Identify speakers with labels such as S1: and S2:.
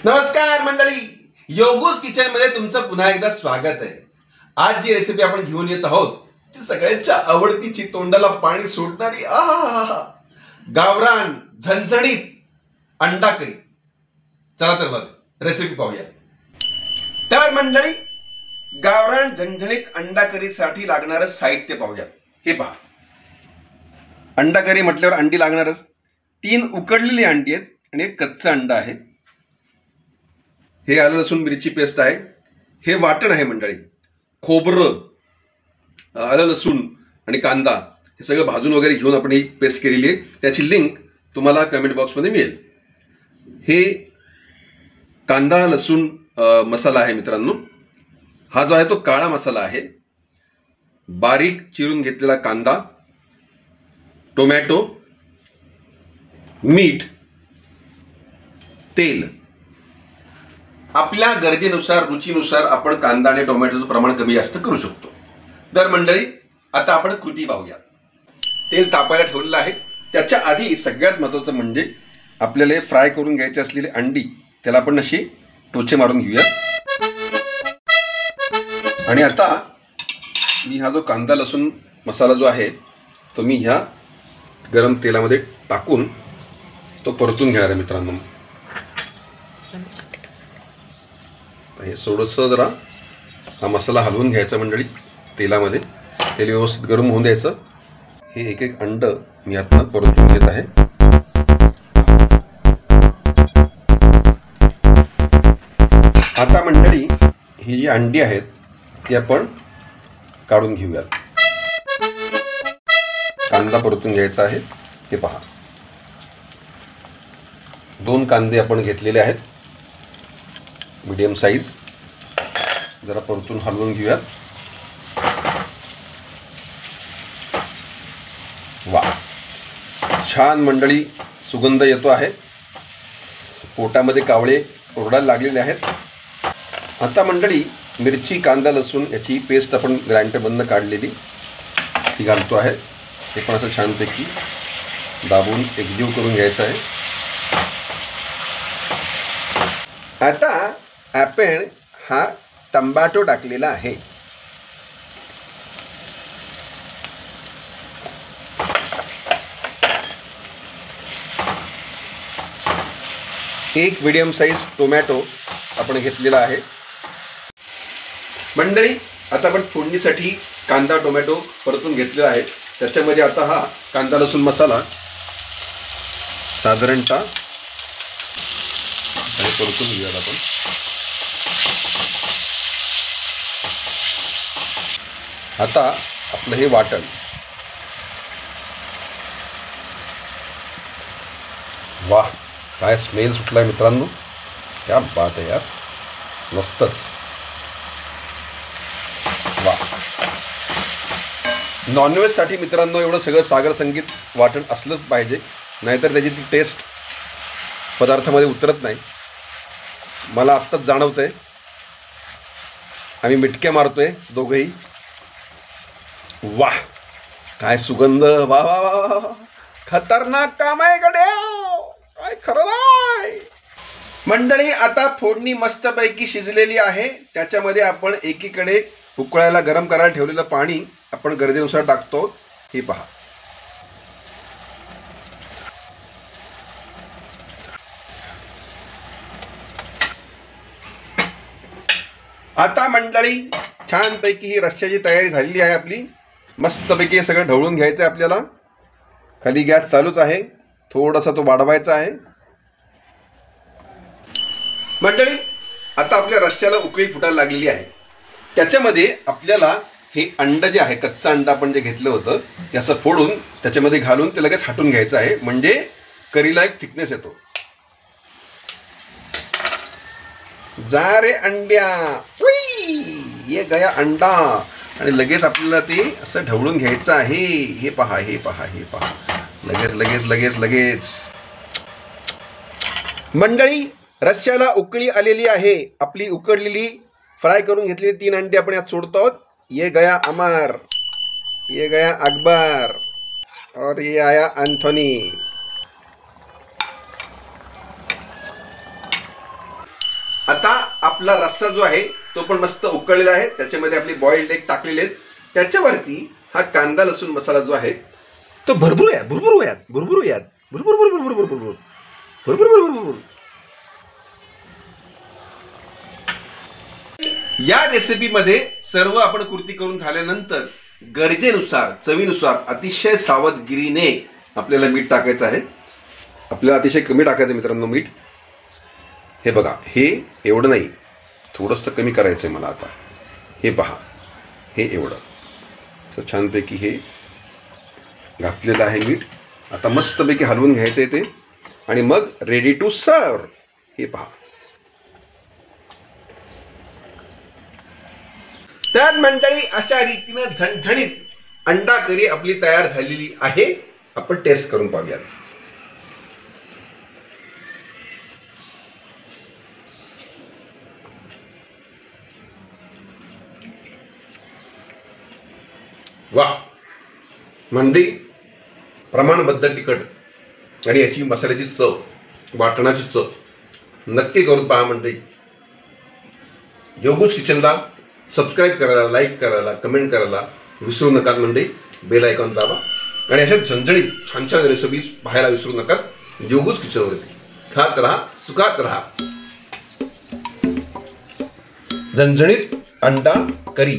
S1: नमस्कार मंडळी, योगूस किचन मध्ये तुमचं पुन्हा एकदा स्वागत आहे. आज जी रेसिपी आपण घेऊन येत आहोत ती सगळ्यांच्या आवडतीची, तोंडाला पाणी सुटणारी गावरान झणझणीत अंडा करी. चला तर मग रेसिपी पाहूया. तर मंडळी, गावरान झणझणीत अंडा करीसाठी लागणारं साहित्य पाहूया. हे पहा, अंडा करी म्हटल्यावर अंडी लागणारच. 3 उकडलेली अंडी आहेत आणि एक कच्चा अंडा आहे. हे आलं लसूण मिरची पेस्ट आहे. हे वाटण आहे मंडळी. खोबरं, आलं लसूण आणि कांदा हे सगळं भाजून वगैरे घेऊन आपण ही पेस्ट केलेली आहे. त्याची लिंक तुम्हाला कमेंट बॉक्समध्ये मिळेल. हे कांदा लसूण मसाला आहे मित्रांनो. हा जो आहे तो काळा मसाला आहे. बारीक चिरून घेतलेला कांदा, टोमॅटो, मीठ, तेल. आपल्या गरजेनुसार, रुचीनुसार आपण कांदा आणि टोमॅटोचं प्रमाण कमी जास्त करू शकतो. तर मंडळी, आता आपण कृती पाहूया. तेल तापायला ठेवलेलं आहे. त्याच्या आधी सगळ्यात महत्त्वाचं म्हणजे आपल्याला फ्राय करून घ्यायची असलेली अंडी, त्याला आपण अशी टोचे मारून घेऊया. आणि आता मी हा जो कांदा लसूण मसाला जो आहे तो मी ह्या गरम तेलामध्ये टाकून तो परतून घेणार आहे मित्रांनो. हे थोडंसं जरा हा मसाला हलवून घ्यायचा मंडळी तेलामध्ये. तेल व्यवस्थित गरम होऊन द्यायचं. हे एक एक अंड मी आतनं परतून घेत आहे. आता मंडळी, ही जी अंडी आहेत ती आपण काढून घेऊयात. कांदा परतून घ्यायचा आहे. हे पहा, 2 कांदे आपण घेतलेले आहेत मीडियम साईज. जरा परतून हलवून घेऊया. वा, छान मंडळी सुगंध येतो आहे. पोटामध्ये कावळे ओरडायला लागलेले आहेत. आता मंडळी, मिरची कांदा लसूण याची पेस्ट आपण ग्राइंडरमधनं काढलेली ती घालतो आहे. हे पण असं छानपैकी दाबून एकजीव करून घ्यायचं आहे. आता आपण हा टमाटो टाकलेला आहे. एक मीडियम साईज टोमॅटो आपण घेतलेला आहे. मंडळी, आता आपण फोडणीसाठी कांदा टोमॅटो परतून घेतलेला आहे. त्याच्यामध्ये आता हा कांदा लसूण मसाला साधारणतः परतून घेऊयात आपण. आता आपलं हे वाटण, वाह काय स्मेल सुटलाय मित्रांनो. क्या बात आहे यार, मस्तच. वा, नॉनव्हेज साठी मित्रांनो एवढं सगळं सागर संगीत वाटण असलंच पाहिजे, नाहीतर त्याची ती टेस्ट पदार्थामध्ये उतरत नाही. मला आत्ताच जाणवतंय. आम्ही मिटक्या मारतोय दोघंही. वाह, काय सुगंध. वा वा वा, खतरनाक काम आहे गड्या, काय खरं नाही. मंडळी, आता फोडणी मस्तपैकी शिजलेली आहे. त्याच्यामध्ये आपण एकीकडे उकळायला गरम करायला ठेवलेलं पाणी आपण गरजेनुसार टाकतो. हे पहा. आता मंडळी, छानपैकी ही रश्श्याची तयारी झालेली आहे आपली. मस्तपैकी हे सगळं ढवळून घ्यायचं आहे आपल्याला. खाली गॅस चालूच आहे, थोडासा तो वाढवायचा आहे. मंडळी, आता आपल्या रश्श्याला उकळी फुटायला लागलेली आहे. त्याच्यामध्ये आपल्याला हे अंड जे आहे, कच्चा अंडा आपण जे घेतलं होतं ते असं फोडून त्याच्यामध्ये घालून ते लगेच हटून घ्यायचं आहे. म्हणजे करीला एक थिकनेस येतो. जा रे अंड्या, ये गया अंडा. आणि लगेच आपल्याला ते असं ढवळून घ्यायचं आहे. हे पहा, हे पहा, हे पहा. लगेच लगेच लगेच लगेच. मंडळी, रश्श्याला उकळी आलेली आहे. आपली उकडलेली फ्राय करून घेतलेली 3 अंडी आपण यात सोडतो आहोत. ये गया अमर, ये गया अकबर और ये आया एंथोनी. आपला रस्सा जो आहे तो पण मस्त उकळलेला आहे. त्याच्यामध्ये आपले बॉइल्ड एग टाकलेले आहेत. त्याच्यावरती हा कांदा लसूण मसाला जो आहे तो भरभरूयात भरभरूयात भरभरूयात भरभर भरभर भरभर भरभर भरभर भरभर भरभर. या रेसिपीमध्ये सर्व आपण कृती करून झाल्यानंतर गरजेनुसार चवीनुसार अतिशय सावधगिरीने आपल्याला मीठ टाकायचं आहे. आपल्याला अतिशय कमी टाकायचं मित्रांनो मीठ. हे बघा, हे एवढं नाही, थोडंसं कमी करायचं आहे मला आता. हे पहा, हे एवढं तर छानपैकी हे घातलेलं आहे मीठ. आता मस्तपैकी हलवून घ्यायचं आहे ते आणि मग रेडी टू सर्व. हे पहा, तर मंडळी अशा रीतीनं झणझणीत अंडा करी आपली तयार झालेली आहे. आपण टेस्ट करून पाहूयात. वा, मंडळी प्रमाणबद्ध तिखट आणि याची मसाल्याची चव, वाटणाची चव नक्की करून पहा मंडळी. योगूज किचनला सबस्क्राईब करायला, लाईक करायला, कमेंट करायला विसरू नका मंडळी. बेल आयकॉन दाबा आणि अशा झणझणीत छान छान रेसिपीज पाहायला विसरू नका योगूज किचनवरती. खात राहा, सुखात राहा. झणझणीत अंडा करी.